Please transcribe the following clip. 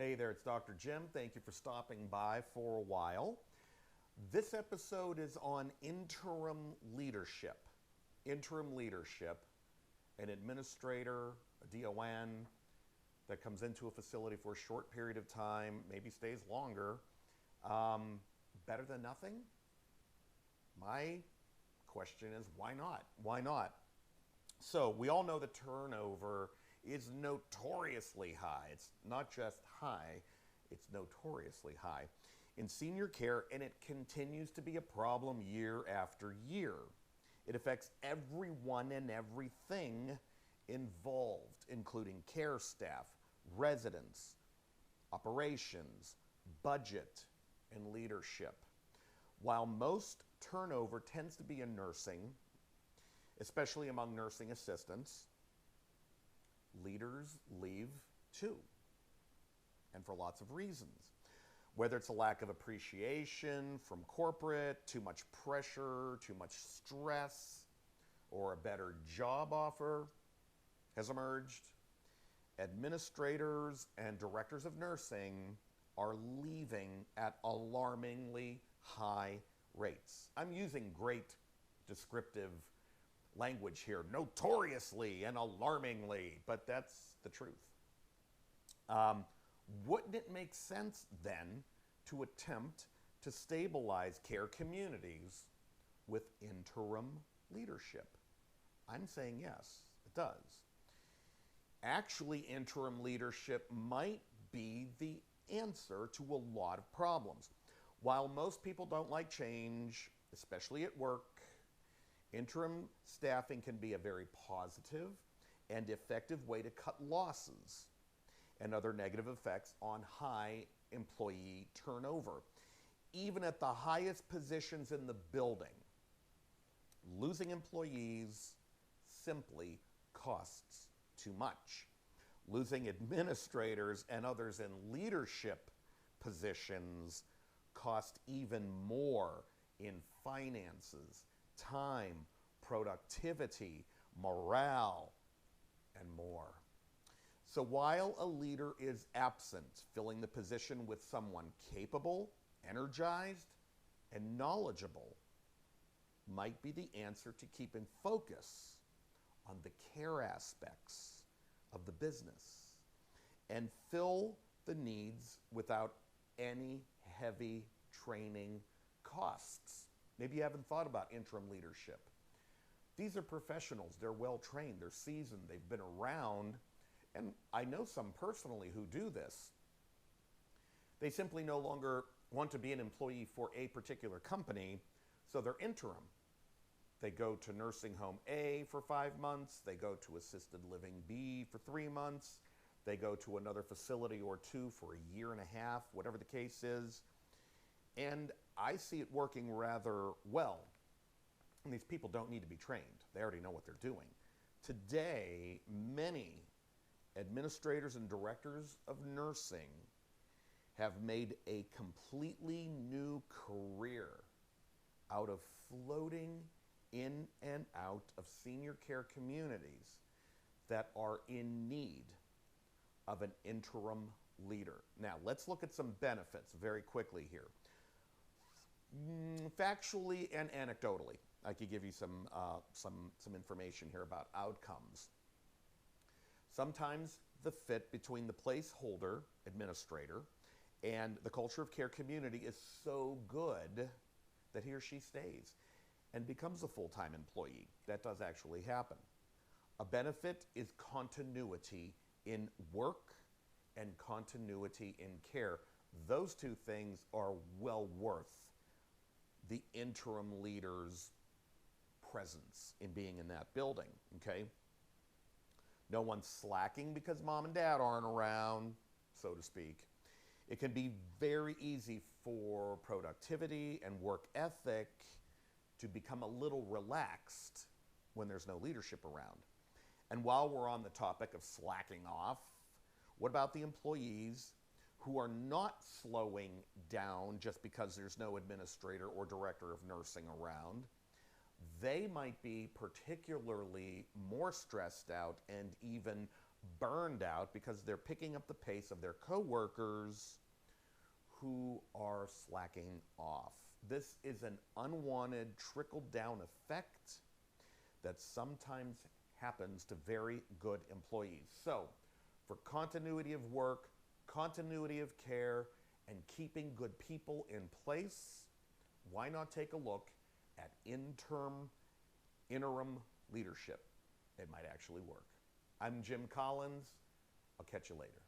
Hey there, it's Dr. Jim. Thank you for stopping by for a while. This episode is on interim leadership. Interim leadership, an administrator, a DON that comes into a facility for a short period of time, maybe stays longer, better than nothing? My question is, why not? Why not? So we all know the turnover is notoriously high. It's not just high, it's notoriously high in senior care, and it continues to be a problem year after year. It affects everyone and everything involved, including care staff, residents, operations, budget, and leadership. While most turnover tends to be in nursing, especially among nursing assistants, leaders leave too, and for lots of reasons. Whether it's a lack of appreciation from corporate, too much pressure, too much stress, or a better job offer has emerged, administrators and directors of nursing are leaving at alarmingly high rates. I'm using great descriptive language here, notoriously and alarmingly, but that's the truth. Wouldn't it make sense then to attempt to stabilize care communities with interim leadership? I'm saying yes, it does. Actually, interim leadership might be the answer to a lot of problems. While most people don't like change, especially at work, interim staffing can be a very positive and effective way to cut losses and other negative effects on high employee turnover. Even at the highest positions in the building, losing employees simply costs too much. Losing administrators and others in leadership positions cost even more in finances, time, productivity, morale, and more. So while a leader is absent, filling the position with someone capable, energized, and knowledgeable might be the answer to keep in focus on the care aspects of the business and fill the needs without any heavy training costs. Maybe you haven't thought about interim leadership. These are professionals. They're well trained. They're seasoned. They've been around. And I know some personally who do this. They simply no longer want to be an employee for a particular company, so they're interim. They go to nursing home A for 5 months. They go to assisted living B for 3 months. They go to another facility or two for a year and a half, whatever the case is. And I see it working rather well. And these people don't need to be trained. They already know what they're doing. Today, many administrators and directors of nursing have made a completely new career out of floating in and out of senior care communities that are in need of an interim leader. Now, let's look at some benefits very quickly here. Factually and anecdotally, I could give you some information here about outcomes. Sometimes the fit between the placeholder administrator and the culture of care community is so good that he or she stays and becomes a full-time employee. That does actually happen. A benefit is continuity in work and continuity in care. Those two things are well worth the interim leader's presence in being in that building, okay? No one's slacking because mom and dad aren't around, so to speak. It can be very easy for productivity and work ethic to become a little relaxed when there's no leadership around. And while we're on the topic of slacking off, what about the employees who are not slowing down just because there's no administrator or director of nursing around? They might be particularly more stressed out and even burned out because they're picking up the pace of their coworkers who are slacking off. This is an unwanted trickle-down effect that sometimes happens to very good employees. So, for continuity of work, continuity of care, and keeping good people in place, why not take a look at interim leadership? It might actually work. I'm Jim Collins. I'll catch you later.